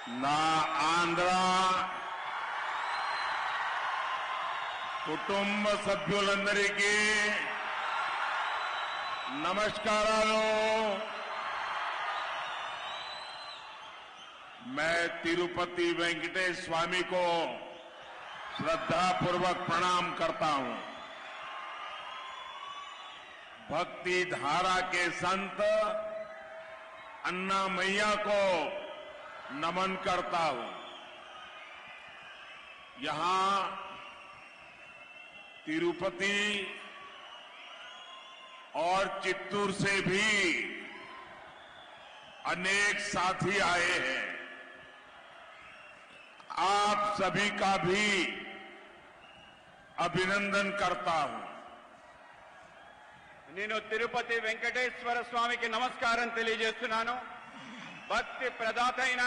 నా ఆంధ్ర కుటుంబ సభ్యులందరికీ నమస్కారాలు। मैं तिरुपति वेंकटेश स्वामी को श्रद्धापूर्वक प्रणाम करता हूं। भक्ति धारा के संत अन्नामैया को नमन करता हूं। यहां तिरुपति और चित्तूर से भी अनेक साथी आए हैं। आप सभी का भी अभिनंदन करता हूं। నేను తిరుపతి వెంకటేశ్వర స్వామికి నమస్కారం తెలియజేస్తున్నాను। భక్తి ప్రదాత అయిన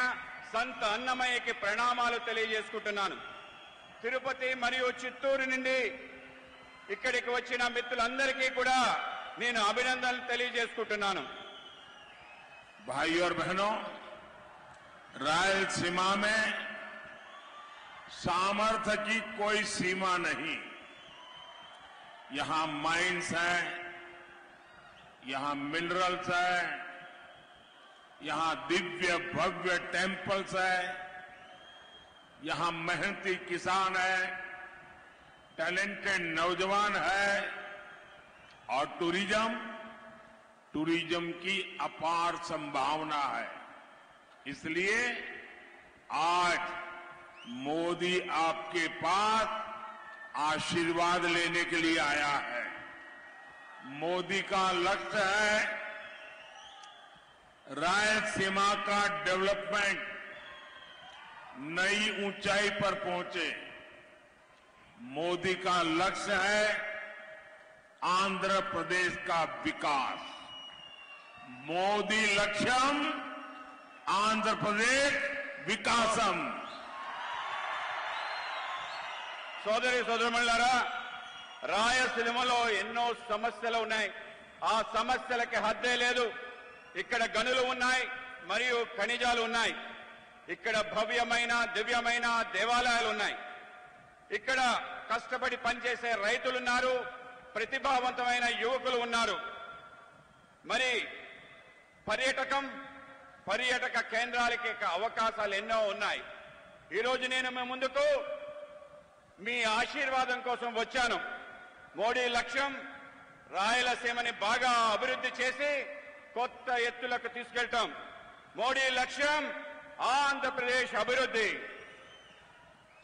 సంత అన్నమయ్యకి ప్రణామాలు తెలియజేసుకుంటున్నాను। తిరుపతి మరియు చిత్తూరు నుండి ఇక్కడికి వచ్చిన మిత్రులందరికీ కూడా నేను అభినందనలు తెలియజేసుకుంటున్నాను। भाइयों और बहनों, रायलसीमा में सामर्थ्य की कोई सीमा नहीं। यहां माइंस है, यहां मिनरल्स है, यहां दिव्य भव्य टेम्पल्स है, यहां मेहनती किसान है, टैलेंटेड नौजवान है और टूरिज्म की अपार संभावना है। इसलिए आज मोदी आपके पास आशीर्वाद लेने के लिए आया है। मोदी का लक्ष्य है रायलसीमा का डेवलपमेंट नई ऊंचाई पर पहुंचे। मोदी का लक्ष्य है आंध्र प्रदेश का विकास। मोदी लक्ष्यम आंध्र प्रदेश विकासम। సోదరి సోదరులారా, రాయలసీమలో ఎన్నో సమస్యలు ఉన్నాయి। ఆ సమస్యలకి హద్దే లేదు। ఇక్కడ గనులు ఉన్నాయి మరియు ఖనిజాలు ఉన్నాయి। ఇక్కడ భవ్యమైన దివ్యమైన దేవాలయాలు ఉన్నాయి। ఇక్కడ కష్టపడి పనిచేసే రైతులున్నారు, ప్రతిభావంతమైన యువకులు ఉన్నారు। మరి పర్యాటక కేంద్రాలకి అవకాశాలు ఎన్నో ఉన్నాయి। ఈరోజు నేను మీ ముందుకు మీ ఆశీర్వాదం కోసం వచ్చాను। మోడీ లక్ష్యం రాయలసీమని బాగా అభివృద్ధి చేసి కొత్త ఎత్తులకు తీసుకెళ్తాం। మోడీ లక్ష్యం ఆంధ్రప్రదేశ్ అభివృద్ధి।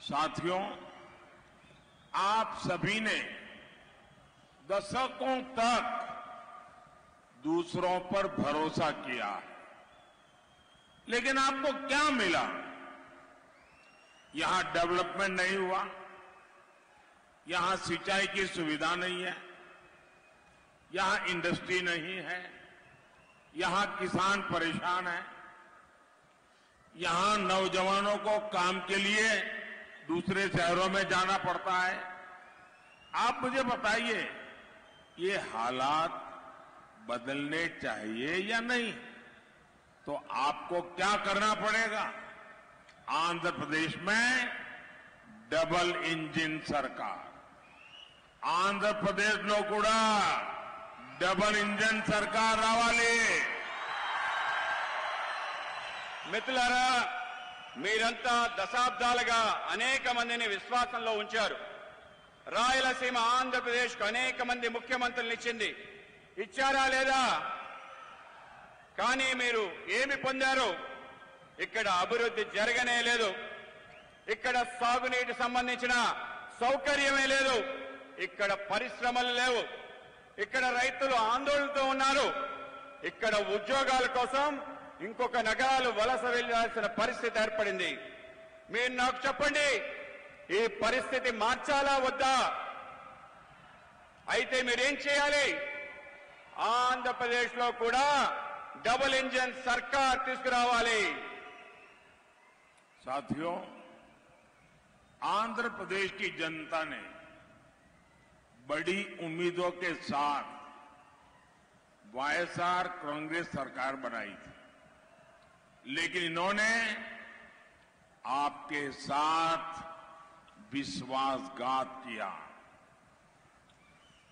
साथियों, आप सभी ने दशकों तक दूसरों पर भरोसा किया, लेकिन आपको क्या मिला? यहां डेवलपमेंट नहीं हुआ, यहां सिंचाई की सुविधा नहीं है, यहां इंडस्ट्री नहीं है, यहां किसान परेशान है, यहां नौजवानों को काम के लिए दूसरे शहरों में जाना पड़ता है। आप मुझे बताइए, ये हालात बदलने चाहिए या नहीं? तो आपको क्या करना पड़ेगा? आंध्र प्रदेश में डबल इंजन सरकार, आंध्र प्रदेश लो कूड़ा डबल इंजन सरकार रावाली। మిత్రులారా, మీరంతా దశాబ్దాలుగా అనేక మందిని విశ్వాసంలో ఉంచారు। రాయలసీమ ఆంధ్రప్రదేశ్కు అనేక మంది ముఖ్యమంత్రులను ఇచ్చింది, ఇచ్చారా లేదా? కానీ మీరు ఏమి పొందారు? ఇక్కడ అభివృద్ధి జరగనే లేదు। ఇక్కడ సాగునీటి సంబంధించిన సౌకర్యమే లేదు। ఇక్కడ పరిశ్రమలు లేవు। ఇక్కడ రైతులు ఆందోళనతో ఉన్నారు। ఇక్కడ ఉద్యోగాల కోసం ఇంకొక నగరాలు వలస వెళ్లాల్సిన పరిస్థితి ఏర్పడింది। మీరు నాకు చెప్పండి, ఈ పరిస్థితి మార్చాలా వద్దా? అయితే మీరేం చేయాలి? ఆంధ్రప్రదేశ్లో కూడా डबल इंजन सरकार తీసుకురావాలి। साथियों, आंध्र प्रदेश की जनता ने बड़ी उम्मीदों के साथ वाईएसआर कांग्रेस सरकार बनाई थी, लेकिन इन्होंने आपके साथ विश्वासघात किया।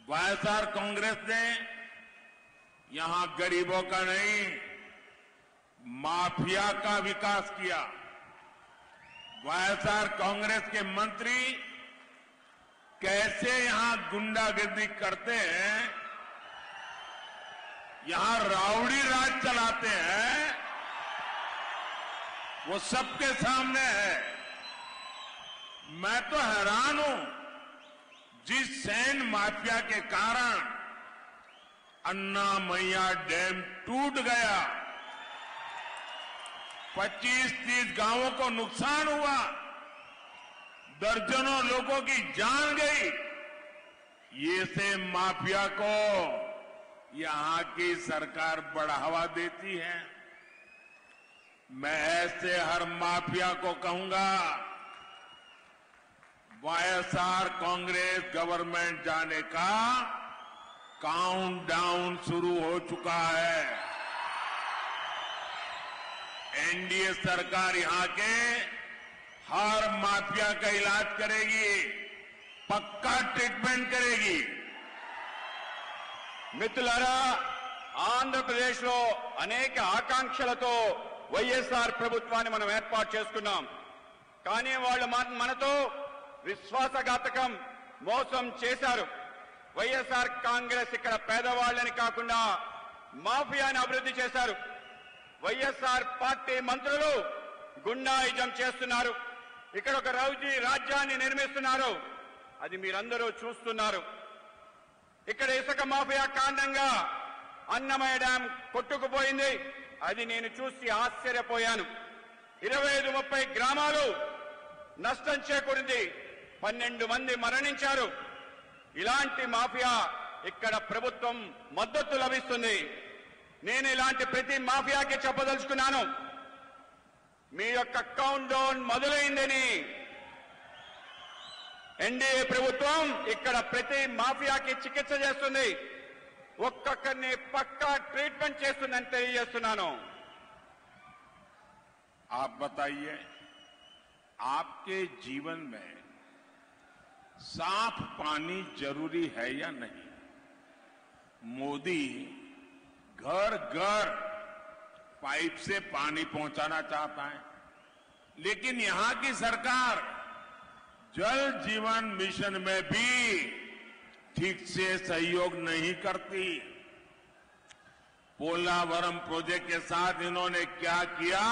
वाईएसआर कांग्रेस ने यहां गरीबों का नहीं, माफिया का विकास किया। वाईएसआर कांग्रेस के मंत्री कैसे यहां गुंडागर्दी करते हैं, यहां राउडी राज चलाते हैं, वो सबके सामने है। मैं तो हैरान हूं, जिस सैंड माफिया के कारण अन्नामैया डैम टूट गया, 25-30 गांवों को नुकसान हुआ, दर्जनों लोगों की जान गई, ये से माफिया को यहां की सरकार बढ़ावा देती है। मैं ऐसे हर माफिया को कहूंगा, वाईएसआर कांग्रेस गवर्नमेंट जाने का काउंटडाउन शुरू हो चुका है। एनडीए सरकार यहां के हर माफिया का इलाज करेगी, पक्का ट्रीटमेंट करेगी। మిత్రులారా, ఆంధ్రప్రదేశ్లో అనేక ఆకాంక్షలతో వైఎస్ఆర్ ప్రభుత్వాన్ని మనం ఏర్పాటు చేసుకున్నాం. కానీ వాళ్ళు మనతో విశ్వాసఘాతకం, మోసం చేశారు. వైఎస్ఆర్ కాంగ్రెస్ ఇక్కడ పేదవాళ్లని కాకుండా మాఫియాని అభివృద్ధి చేశారు. వైఎస్ఆర్ పార్టీ మంత్రులు గుండాయిజం చేస్తున్నారు. ఇక్కడ ఒక రౌడీ రాజ్యాన్ని నిర్మిస్తున్నారు. అది మీరందరూ చూస్తున్నారు. ఇక్కడ ఇసుక మాఫియా కారణంగా అన్నమయ్య డ్యాం కొట్టుకుపోయింది. అది నేను చూసి ఆశ్చర్యపోయాను. 25-30 గ్రామాలు నష్టం చేకూరింది. 12 మంది మరణించారు. ఇలాంటి మాఫియా ఇక్కడ ప్రభుత్వం మద్దతు లభిస్తుంది. నేను ఇలాంటి ప్రతి మాఫియాకి చెప్పదలుచుకున్నాను, మీ యొక్క కౌంట్ డౌన్ మొదలైందని. ఎన్డీఏ ప్రభుత్వం ఇక్కడ ప్రతి మాఫియాకి చికిత్స చేస్తుంది, ఒక్కొక్కరిని పక్కా ట్రీట్మెంట్ చేస్తుందని తెలియజేస్తున్నాను. आप बताइए, आपके जीवन में साफ पानी जरूरी है या नहीं? मोदी घर घर पाइप से पानी पहुंचाना चाहता है, लेकिन यहां की सरकार जल जीवन मिशन में भी ठीक से सहयोग नहीं करती। पोलावरम प्रोजेक्ट के साथ इन्होंने क्या किया,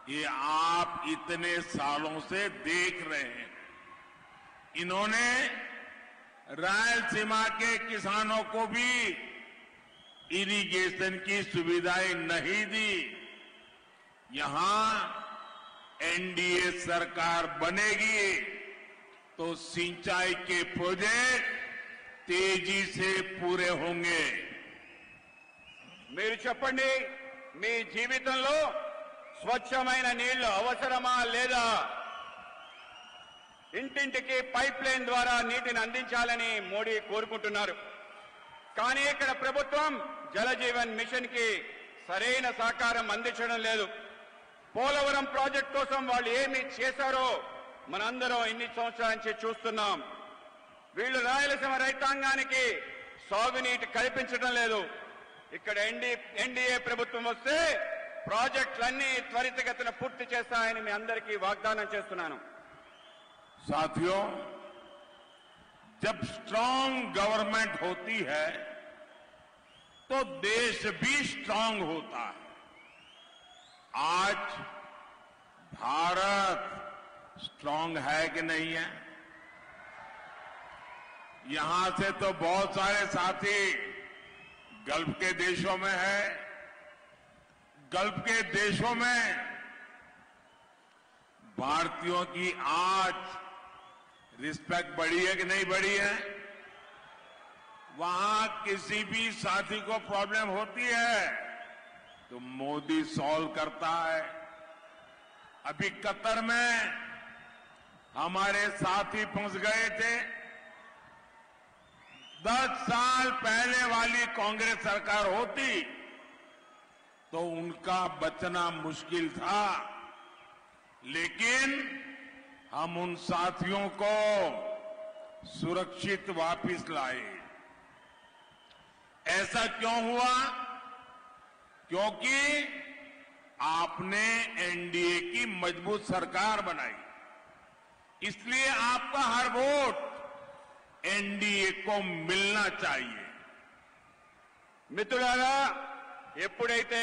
ये आप इतने सालों से देख रहे हैं। इन्होंने रायलसीमा के किसानों को भी इरिगेशन की सुविधाएं नहीं दी। यहां एनडीए सरकार बनेगी तो सिंचाई के प्रोजेक्ट तेजी से पूरे होंगे। మీరు చెప్పండి, మీ జీవితంలో స్వచ్ఛమైన నీళ్లు అవసరమా లేదా? ఇంటింటికి పైప్ లైన్ ద్వారా నీటిని అందించాలని మోడీ కోరుకుంటున్నారు. కానీ ఇక్కడ ప్రభుత్వం జల జీవన్ మిషన్ కి సరైన సహకారం అందించడం లేదు. పోలవరం ప్రాజెక్ట్ కోసం వాళ్ళు ఏమి చేశారో మనందరం ఇన్ని సంవత్సరాల నుంచి చూస్తున్నాం. వీళ్ళు రాయలసీమ రైతాంగానికి సాగునీటి కల్పించడం లేదు. ఇక్కడ ఎన్డీఏ ప్రభుత్వం వస్తే ప్రాజెక్టులన్నీ త్వరితగతిన పూర్తి చేస్తాయని మీ అందరికీ వాగ్దానం చేస్తున్నాను. साथियों, जब स्ट्रांग गवर्नमेंट होती है तो देश भी स्ट्रांग होता है। आज भारत स्ट्रांग है कि नहीं है? यहां से तो बहुत सारे साथी गल्फ के देशों में है। गल्फ के देशों में भारतीयों की आज रिस्पेक्ट बढ़ी है कि नहीं बढ़ी है? वहां किसी भी साथी को प्रॉब्लम होती है तो मोदी सॉल्व करता है। अभी कतर में हमारे साथी फंस गए थे। 10 साल पहले वाली कांग्रेस सरकार होती तो उनका बचना मुश्किल था, लेकिन हम उन साथियों को सुरक्षित वापस लाए। ऐसा क्यों हुआ? क्योंकि आपने एनडीए की मजबूत सरकार बनाई, इसलिए आपका हर वोट एनडीए को मिलना चाहिए। మిత్రులారా, ఎప్పుడైతే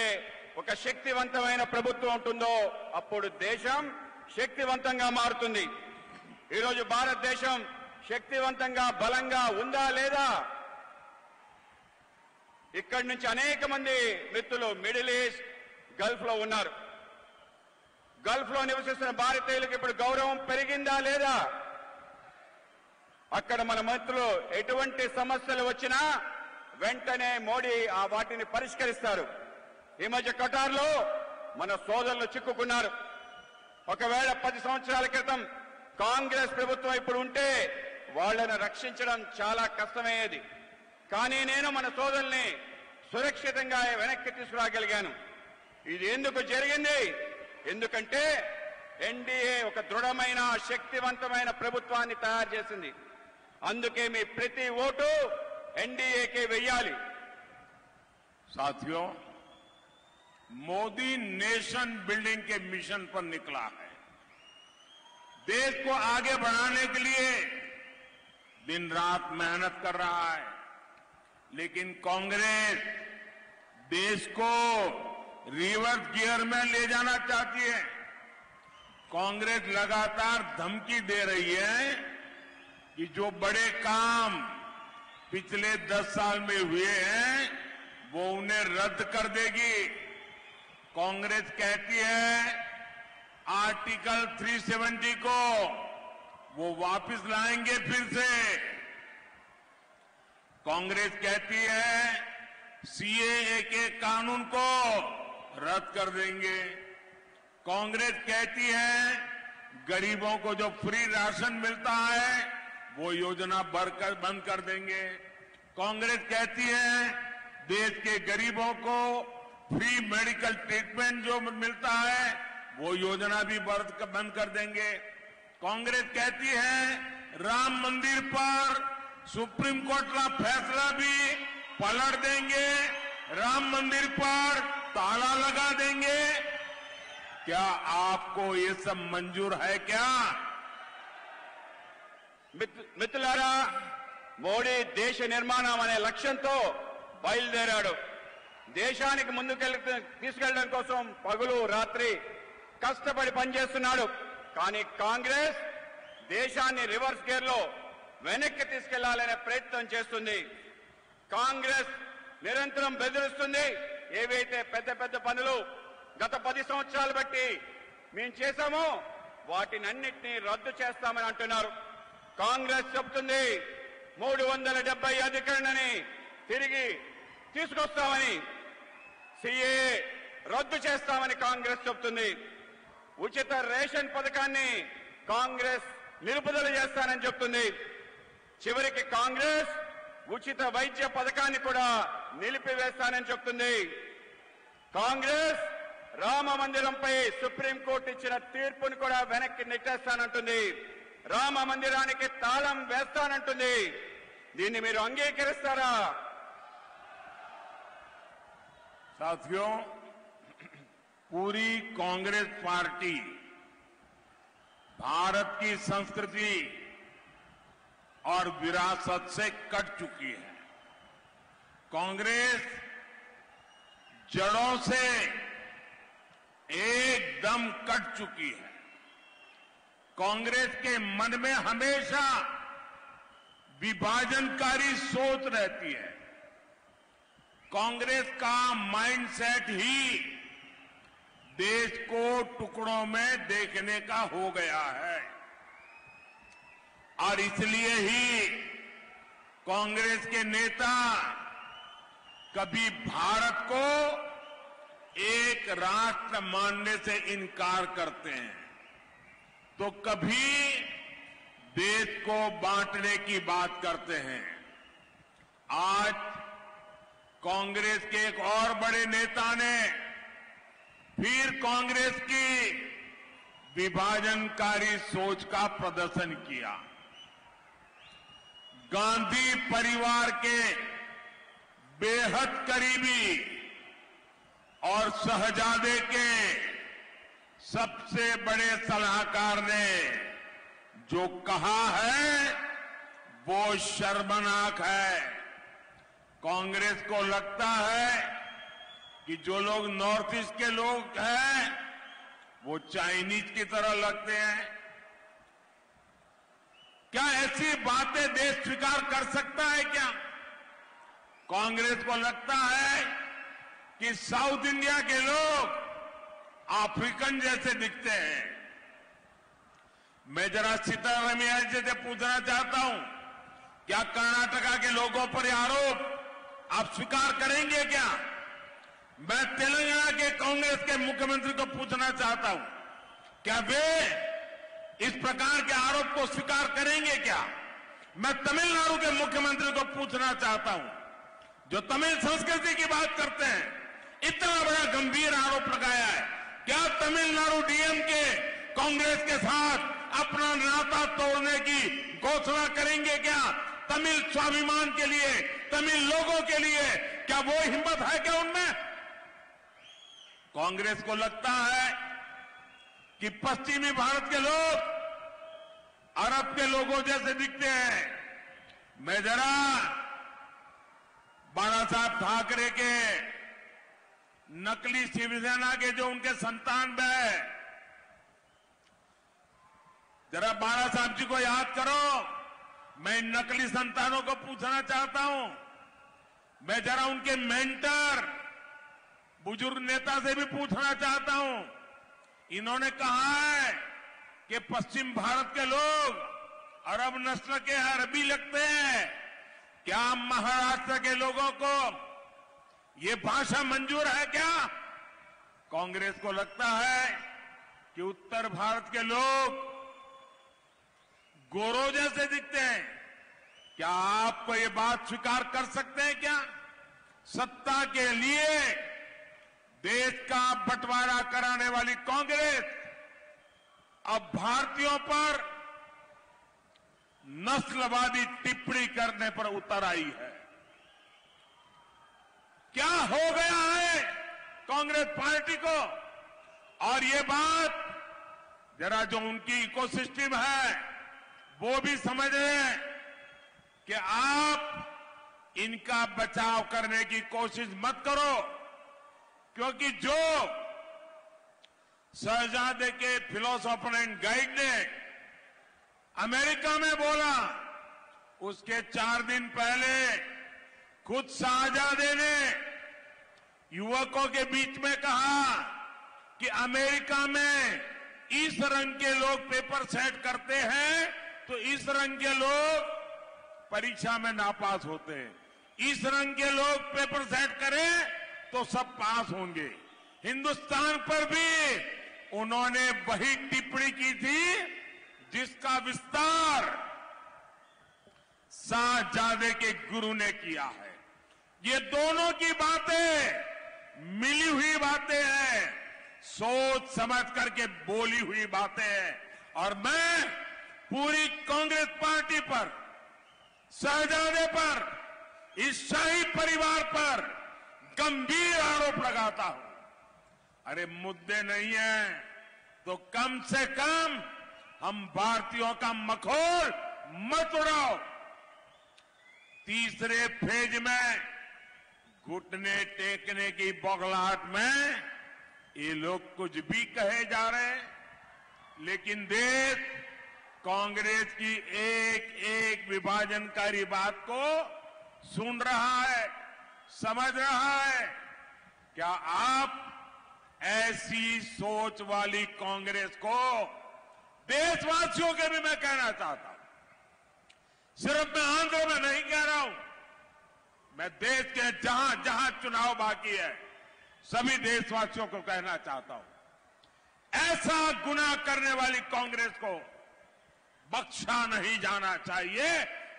ఒక శక్తివంతమైన ప్రభుత్వం ఉంటుందో అప్పుడు దేశం శక్తివంతంగా మారుతుంది. ఈరోజు భారతదేశం శక్తివంతంగా బలంగా ఉందా లేదా? ఇక్కడి నుంచి అనేక మంది మిత్రులు మిడిల్ ఈస్ట్, గల్ఫ్ లో ఉన్నారు. గల్ఫ్ లో నివసిస్తున్న భారతీయులకు ఇప్పుడు గౌరవం పెరిగిందా లేదా? అక్కడ మన మిత్రులు ఎటువంటి సమస్యలు వచ్చినా వెంటనే మోడీ ఆ వాటిని పరిష్కరిస్తారు. ఈ మధ్య ఖతార్లో మన సోదరులు చిక్కుకున్నారు. ఒకవేళ 10 సంవత్సరాల క్రితం కాంగ్రెస్ ప్రభుత్వం ఇప్పుడు ఉంటే వాళ్లను రక్షించడం చాలా కష్టమయ్యేది. కానీ నేను మన సోదరుల్ని సురక్షితంగా వెనక్కి తీసుకురాగలిగాను. ఇది ఎందుకు జరిగింది? ఎందుకంటే ఎన్డీఏ ఒక దృఢమైన శక్తివంతమైన ప్రభుత్వాన్ని తయారు చేసింది. అందుకే మీ ప్రతి ఓటు एनडीए वेयाली। साथियों, मोदी नेशन बिल्डिंग के मिशन पर निकला है। देश को आगे बढ़ाने के लिए दिन रात मेहनत कर रहा है, लेकिन कांग्रेस देश को रिवर्स गियर में ले जाना चाहती है। कांग्रेस लगातार धमकी दे रही है कि जो बड़े काम पिछले 10 साल में हुए हैं वो उन्हें रद्द कर देगी। कांग्रेस कहती है आर्टिकल 370 को वो वापस लाएंगे फिर से। कांग्रेस कहती है सीएए के कानून को रद्द कर देंगे। कांग्रेस कहती है गरीबों को जो फ्री राशन मिलता है वो योजना बंद कर देंगे। कांग्रेस कहती है देश के गरीबों को फ्री मेडिकल ट्रीटमेंट जो मिलता है वो योजना भी बंद कर देंगे। कांग्रेस कहती है राम मंदिर पर सुप्रीम कोर्ट का फैसला भी पलट देंगे, राम मंदिर पर ताला लगा देंगे। क्या आपको ये सब मंजूर है क्या? మిత్రులారా, మోడీ దేశ నిర్మాణం అనే లక్ష్యంతో బయలుదేరాడు. దేశానికి తీసుకెళ్లడం కోసం పగలు రాత్రి కష్టపడి పనిచేస్తున్నాడు. కానీ కాంగ్రెస్ దేశాన్ని రివర్స్ గేర్ లో వెనక్కి తీసుకెళ్లాలనే ప్రయత్నం చేస్తుంది. కాంగ్రెస్ నిరంతరం బెదిరిస్తుంది. ఏవైతే పెద్ద పెద్ద పనులు గత 10 సంవత్సరాలు బట్టి మేము చేశామో వాటినన్నిటినీ రద్దు చేస్తామని అంటున్నారు. కాంగ్రెస్ చెబుతుంది 370 అధికరణని తిరిగి తీసుకొస్తామని, सीए రద్దు చేస్తామని కాంగ్రెస్ చెబుతుంది. ఉచిత రేషన్ పథకాన్ని కాంగ్రెస్ నిలుపుదల చేస్తానని చెబుతుంది. చివరికి కాంగ్రెస్ ఉచిత వైద్య పథకాన్ని కూడా నిలిపివేస్తానని చెబుతుంది. కాంగ్రెస్ రామ మందిరంపై సుప్రీంకోర్టు ఇచ్చిన తీర్పును కూడా వెనక్కి నెట్టేస్తానంటుంది. రామ మందిరానికి తాళం వేస్తానంటుంది. దీన్ని మీరు అంగీకరిస్తారా? साथियों, पूरी कांग्रेस पार्टी भारत की संस्कृति और विरासत से कट चुकी है। कांग्रेस जड़ों से एकदम कट चुकी है। कांग्रेस के मन में हमेशा विभाजनकारी सोच रहती है। कांग्रेस का माइंडसेट ही देश को टुकड़ों में देखने का हो गया है और इसलिए ही कांग्रेस के नेता कभी भारत को एक राष्ट्र मानने से इनकार करते हैं तो कभी देश को बांटने की बात करते हैं। आज कांग्रेस के एक और बड़े नेता ने फिर कांग्रेस की विभाजनकारी सोच का प्रदर्शन किया। गांधी परिवार के बेहद करीबी और शहजादे के सबसे बड़े सलाहकार ने जो कहा है वो शर्मनाक है। कांग्रेस को लगता है कि जो लोग नॉर्थ ईस्ट के लोग हैं वो चाइनीज की तरह लगते हैं। क्या ऐसी बातें देश स्वीकार कर सकता है क्या? कांग्रेस को लगता है कि साउथ इंडिया के लोग अफ्रीकन जैसे दिखते हैं। मैं जरा सीतारमैया जी से पूछना चाहता हूं, क्या कर्नाटका के लोगों पर यह आरोप आप स्वीकार करेंगे क्या? मैं तेलंगाना के कांग्रेस के मुख्यमंत्री को पूछना चाहता हूं, क्या वे इस प्रकार के आरोप को स्वीकार करेंगे क्या? मैं तमिलनाडु के मुख्यमंत्री को पूछना चाहता हूं, जो तमिल संस्कृति की बात करते हैं, इतना बड़ा गंभीर आरोप लगाया है, क्या तमिलनाडु डीएमके कांग्रेस के साथ अपना नाता तोड़ने की घोषणा करेंगे क्या? तमिल स्वाभिमान के लिए, तमिल लोगों के लिए क्या वो हिम्मत है क्या उनमें? कांग्रेस को लगता है कि पश्चिमी भारत के लोग अरब के लोगों जैसे दिखते हैं। मैं जरा बाला साहब ठाकरे के नकली शिवसेना के जो उनके संतान है, जरा बाला साहब जी को याद करो। मैं इन नकली संतानों को पूछना चाहता हूं, मैं जरा उनके मेंटर बुजुर्ग नेता से भी पूछना चाहता हूं। इन्होंने कहा है कि पश्चिम भारत के लोग अरब नस्ल के अरबी लगते हैं। क्या महाराष्ट्र के लोगों को ये भाषा मंजूर है क्या? कांग्रेस को लगता है कि उत्तर भारत के लोग गोरों जैसे दिखते हैं। क्या आपको ये बात स्वीकार कर सकते हैं क्या? सत्ता के लिए देश का बंटवारा कराने वाली कांग्रेस अब भारतीयों पर नस्लवादी टिप्पणी करने पर उतर आई है। क्या हो गया है कांग्रेस पार्टी को? और ये बात जरा जो उनकी इकोसिस्टम है वो भी समझ रहे हैं कि आप इनका बचाव करने की कोशिश मत करो, क्योंकि जो शहजादे के फिलोसोफर एंड गाइड ने अमेरिका में बोला, उसके 4 दिन पहले खुद शहजादे ने युवकों के बीच में कहा कि अमेरिका में इस रंग के लोग पेपर सेट करते हैं तो इस रंग के लोग परीक्षा में नापास होते हैं, इस रंग के लोग पेपर सेट करें तो सब पास होंगे। हिंदुस्तान पर भी उन्होंने वही टिप्पणी की थी जिसका विस्तार शहजादे के गुरु ने किया है। ये दोनों की बातें मिली हुई बातें हैं, सोच समझ करके बोली हुई बातें हैं। और मैं पूरी कांग्रेस पार्टी पर, शहजादे पर, इस शाही परिवार पर गंभीर आरोप लगाता हूं। अरे मुद्दे नहीं है तो कम से कम हम भारतीयों का मखौल मत उड़ाओ। तीसरे फेज में घुटने टेकने की बौखलाहट में ये लोग कुछ भी कहे जा रहे हैं, लेकिन देश कांग्रेस की एक एक विभाजनकारी बात को सुन रहा है, समझ रहा है। क्या आप ऐसी सोच वाली कांग्रेस को, देशवासियों के भी मैं कहना चाहता हूं, सिर्फ मैं आंध्र में नहीं कह रहा हूं, मैं देश के जहां जहां चुनाव बाकी है सभी देशवासियों को कहना चाहता हूं, ऐसा गुनाह करने वाली कांग्रेस को बख्शा नहीं जाना चाहिए,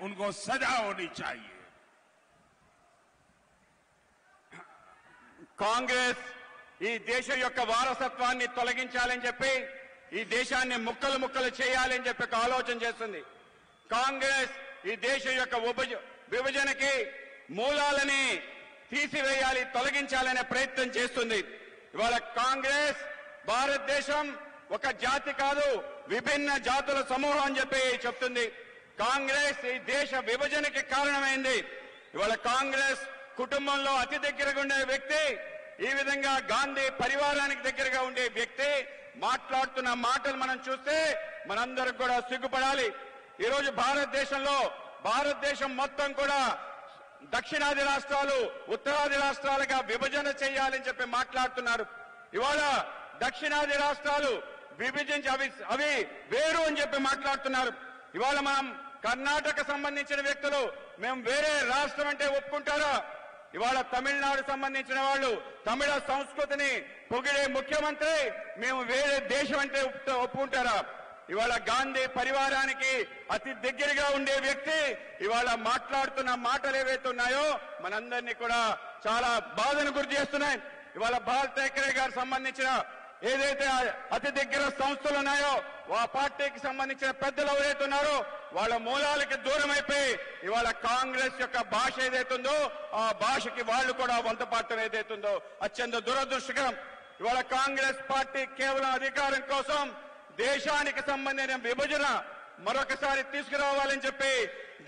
उनको सजा होनी चाहिए। కాంగ్రెస్ ఈ దేశం యొక్క వారసత్వాన్ని తొలగించాలని చెప్పి ఈ దేశాన్ని ముక్కలు ముక్కలు చేయాలని చెప్పి ఒక ఆలోచన చేస్తుంది. కాంగ్రెస్ ఈ దేశం యొక్క విభజనకి మూలాలని తీసివేయాలి, తొలగించాలనే ప్రయత్నం చేస్తుంది. ఇవాళ కాంగ్రెస్ భారతదేశం ఒక జాతి కాదు, విభిన్న జాతుల సమూహం అని చెప్పి చెప్తుంది. కాంగ్రెస్ ఈ దేశ విభజనకి కారణమైంది. ఇవాళ కాంగ్రెస్ కుటుంబంలో అతి దగ్గరగా ఉండే వ్యక్తి, ఈ విధంగా గాంధీ పరివారానికి దగ్గరగా ఉండే వ్యక్తి మాట్లాడుతున్న మాటలు మనం చూస్తే మనందరం కూడా సిగ్గుపడాలి. ఈరోజు భారతదేశం మొత్తం కూడా దక్షిణాది రాష్ట్రాలు ఉత్తరాది రాష్ట్రాలుగా విభజన చేయాలని చెప్పి మాట్లాడుతున్నారు. ఇవాళ దక్షిణాది రాష్ట్రాలు విభజించి అవి వేరు అని చెప్పి మాట్లాడుతున్నారు. ఇవాళ మనం కర్ణాటక సంబంధించిన వ్యక్తులు మేము వేరే రాష్ట్రం అంటే ఒప్పుకుంటారా? ఇవాళ తమిళనాడు సంబంధించిన వాళ్ళు తమిళ సంస్కృతిని పొగిడే ముఖ్యమంత్రి మేము వేరే దేశం అంటే ఒప్పుకుంటారా? ఇవాళ గాంధీ పరివారానికి అతి దగ్గరగా ఉండే వ్యక్తి ఇవాళ మాట్లాడుతున్న మాటలు ఏవైతే ఉన్నాయో మనందరినీ కూడా చాలా బాధను గురి చేస్తున్నాయి. ఇవాళ బాల్ ఠాకరే గారు సంబంధించిన ఏదైతే అతి దగ్గర సంస్థలు ఉన్నాయో ఆ పార్టీకి సంబంధించిన పెద్దలు ఎవరైతే ఉన్నారో వాళ్ళ మూలాలకి దూరం అయిపోయి ఇవాళ కాంగ్రెస్ యొక్క భాష ఏదైతుందో ఆ భాషకి వాళ్ళు కూడా వంతపాడటం ఏదైతుందో అత్యంత దురదృష్టకరం. ఇవాళ కాంగ్రెస్ పార్టీ కేవలం అధికారం కోసం దేశానికి సంబంధించిన విభజన మరొకసారి తీసుకురావాలని చెప్పి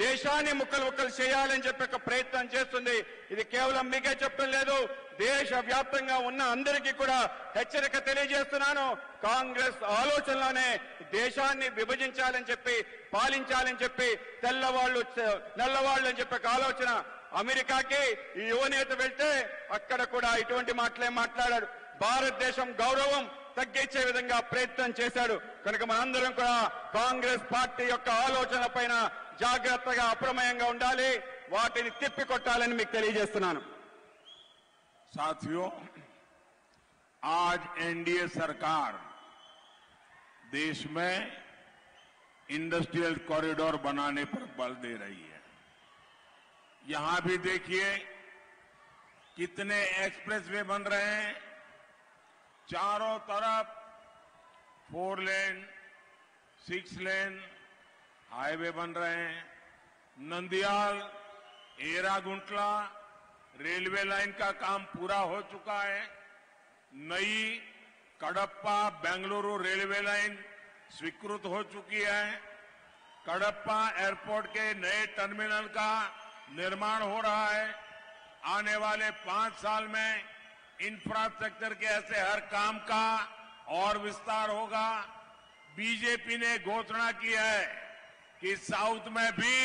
దేశాన్ని ముక్కలు చేయాలని చెప్పి ఒక ప్రయత్నం చేస్తుంది. ఇది కేవలం మీకే చెప్పడం లేదు, దేశ వ్యాప్తంగా ఉన్న అందరికీ కూడా హెచ్చరిక తెలియజేస్తున్నాను. కాంగ్రెస్ ఆలోచనలోనే దేశాన్ని విభజించాలని చెప్పి పాలించాలని చెప్పి నల్లవాళ్ళు అని చెప్పి ఆలోచన. అమెరికాకి ఈ యువనేత వెళ్తే అక్కడ కూడా ఇటువంటి మాటలే మాట్లాడాడు. భారతదేశం గౌరవం తగ్గించే విధంగా ప్రయత్నం చేశాడు. కనుక మనందరం కూడా కాంగ్రెస్ పార్టీ యొక్క ఆలోచన పైన జాగ్రత్తగా అప్రమేయంగా ఉండాలి, వాటిని తిప్పికొట్టాలని మీకు తెలియజేస్తున్నాను. साथियों, आज एनडीए सरकार देश में इंडस्ट्रियल कॉरिडोर बनाने पर बल दे रही है. यहां भी देखिए कितने एक्सप्रेसवे बन रहे हैं. चारों तरफ 4 लेन 6 लेन हाईवे बन रहे हैं. नंदियाल एरागुंटला रेलवे लाइन का काम पूरा हो चुका है. नई कडप्पा बेंगलुरु रेलवे लाइन स्वीकृत हो चुकी है. कडप्पा एयरपोर्ट के नए टर्मिनल का निर्माण हो रहा है. आने वाले 5 साल में इंफ्रास्ट्रक्चर के ऐसे हर काम का और विस्तार होगा. बीजेपी ने घोषणा की है कि साउथ में भी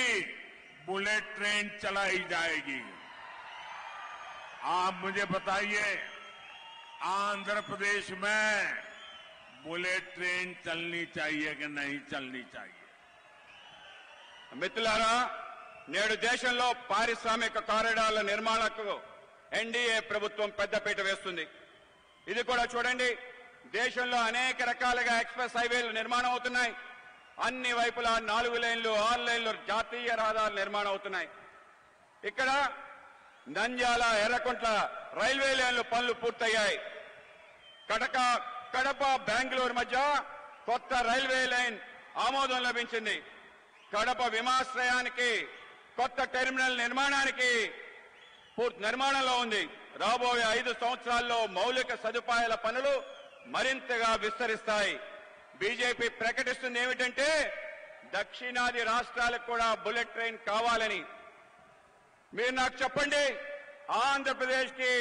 बुलेट ट्रेन चलाई जाएगी. आप मुझे बताइए, आंध्र प्रदेश में बुलेट ट्रेन चलनी चाहिए कि नहीं चलनी चाहिए? మిత్రులారా, నేడు దేశంలో పారిశ్రామిక కారిడార్ల నిర్మాణకు ఎన్డీఏ ప్రభుత్వం పెద్దపీట వేస్తుంది. ఇది కూడా చూడండి, దేశంలో అనేక రకాలుగా ఎక్స్ప్రెస్ హైవేలు నిర్మాణం అవుతున్నాయి. అన్ని వైపులా 4 లేన్లు 6 లేన్లు జాతీయ రహదారులు నిర్మాణం అవుతున్నాయి. ఇక్కడ నంద్యాల ఎర్రకుంట్ల రైల్వే లైన్లు పనులు పూర్తయ్యాయి. కడప బెంగళూరు మధ్య కొత్త రైల్వే లైన్ ఆమోదం లభించింది. కడప విమానాశ్రయానికి కొత్త టెర్మినల్ నిర్మాణంలో ఉంది. రాబోయే 5 సంవత్సరాల్లో మౌలిక సదుపాయాల పనులు మరింతగా విస్తరిస్తాయి. బీజేపీ ప్రకటిస్తుంది ఏమిటంటే దక్షిణాది రాష్ట్రాలకు కూడా బుల్లెట్ ట్రైన్ కావాలని. మీరు నాకు చెప్పండి, ఆంధ్రప్రదేశ్ కి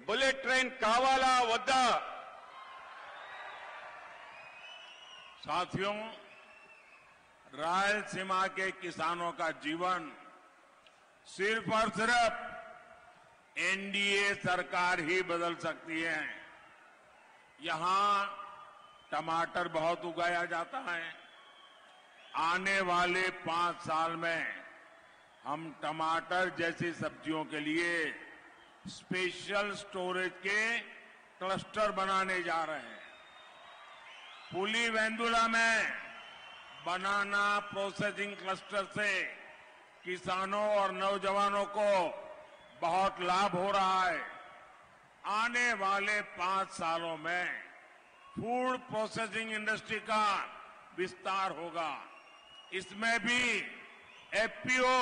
बुलेट ट्रेन कावाला वद्दा? साथियों, रायलसीमा के किसानों का जीवन सिर्फ और सिर्फ एनडीए सरकार ही बदल सकती है। यहां टमाटर बहुत उगाया जाता है। आने वाले 5 साल में हम टमाटर जैसी सब्जियों के लिए स्पेशल स्टोरेज के क्लस्टर बनाने जा रहे हैं। पुलिवेंदुला में बनाना प्रोसेसिंग क्लस्टर से किसानों और नौजवानों को बहुत लाभ हो रहा है। आने वाले 5 सालों में फूड प्रोसेसिंग इंडस्ट्री का विस्तार होगा। इसमें भी एफपीओ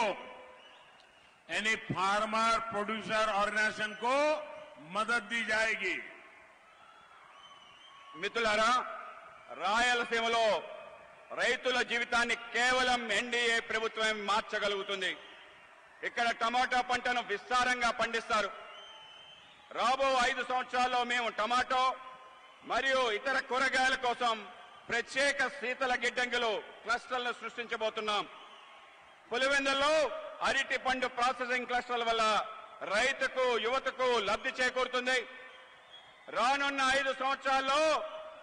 यानी फार्मर प्रोड्यूसर ऑर्गेनाइजेशन को मदद दी जाएगी। మిత్రులారా, రాయలసీమలో రైతుల జీవితాన్ని కేవలం ఎన్డీఏ ప్రభుత్వం మార్చగలుగుతుంది. ఇక్కడ టమాటా పంటను విస్తారంగా పండిస్తారు. రాబో 5 సంవత్సరాల్లో మేము టమాటో మరియు ఇతర కూరగాయల కోసం ప్రత్యేక శీతల గిడ్డంగులు క్లస్టర్లను సృష్టించబోతున్నాం. పులివెందుల్లో అరటి పండు ప్రాసెసింగ్ క్లస్టర్ల వల్ల రైతుకు యువతకు లబ్ధి చేకూరుతుంది. రానున్న 5 సంవత్సరాల్లో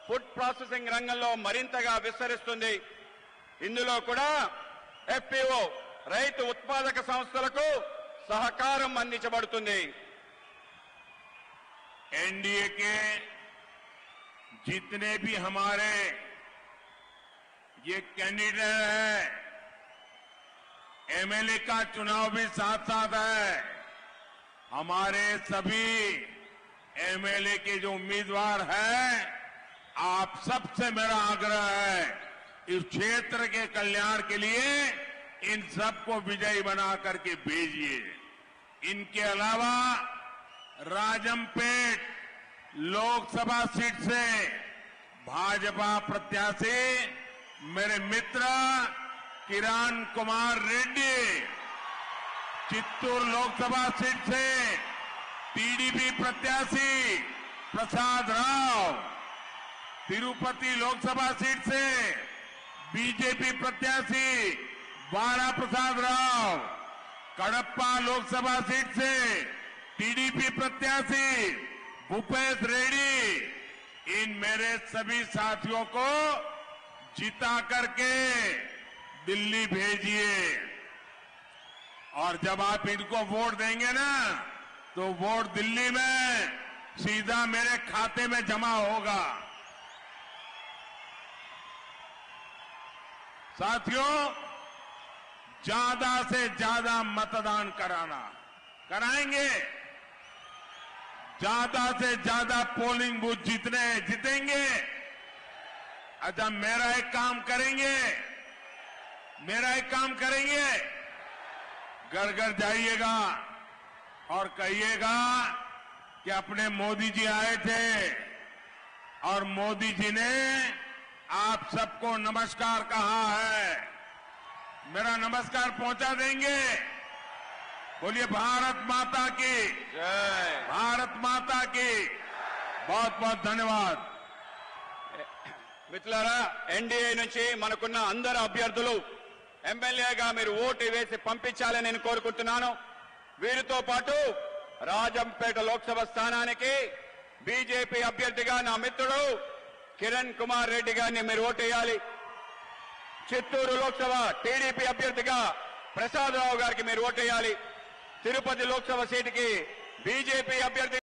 ఫుడ్ ప్రాసెసింగ్ రంగంలో మరింతగా విస్తరిస్తుంది. ఇందులో కూడా ఎఫ్పీఓ రైతు ఉత్పాదక సంస్థలకు సహకారం అందించబడుతుంది. एनडीए के जितने भी हमारे ये कैंडिडेट है, एमएलए का चुनाव भी साथ साथ है। हमारे सभी एमएलए के जो उम्मीदवार हैं, आप सबसे मेरा आग्रह है, इस क्षेत्र के कल्याण के लिए इन सबको विजयी बना करके भेजिए। इनके अलावा राजमपेट लोकसभा सीट से भाजपा प्रत्याशी मेरे मित्र किरण कुमार रेड्डी, चित्तूर लोकसभा सीट से टीडीपी प्रत्याशी प्रसाद राव, तिरुपति लोकसभा सीट से बीजेपी प्रत्याशी वारा प्रसाद राव, कड़प्पा लोकसभा सीट से टीडीपी प्रत्याशी भूपेश रेड्डी, इन मेरे सभी साथियों को जिता करके दिल्ली भेजिए। और जब आप इनको वोट देंगे ना, तो वोट दिल्ली में सीधा मेरे खाते में जमा होगा। साथियों, ज्यादा से ज्यादा मतदान कराएंगे। ज्यादा से ज्यादा पोलिंग बूथ जीतेंगे। अच्छा, मेरा एक काम करेंगे, घर घर जाइएगा और कहिएगा कि अपने मोदी जी आए थे और मोदी जी ने आप सबको नमस्कार कहा है। मेरा नमस्कार पहुंचा देंगे। बोलिए भारत माता की जय. भारत माता की। बहुत बहुत धन्यवाद। మిత్రులారా, ఎన్డీఏ నుంచి మనకున్న అందరు అభ్యర్థులు ఎమ్మెల్యేగా మీరు ఓటు వేసి పంపించాలని నేను కోరుకుంటున్నాను. వీరితో పాటు రాజంపేట లోక్సభ స్థానానికి బీజేపీ అభ్యర్థిగా నా మిత్రుడు కిరణ్ కుమార్ రెడ్డి గారిని మీరు ఓటేయాలి. చిత్తూరు లోక్సభ టీడీపీ అభ్యర్థిగా ప్రసాదరావు గారికి మీరు ఓటేయాలి. తిరుపతి లోక్సభ సీటుకి బీజేపీ అభ్యర్థి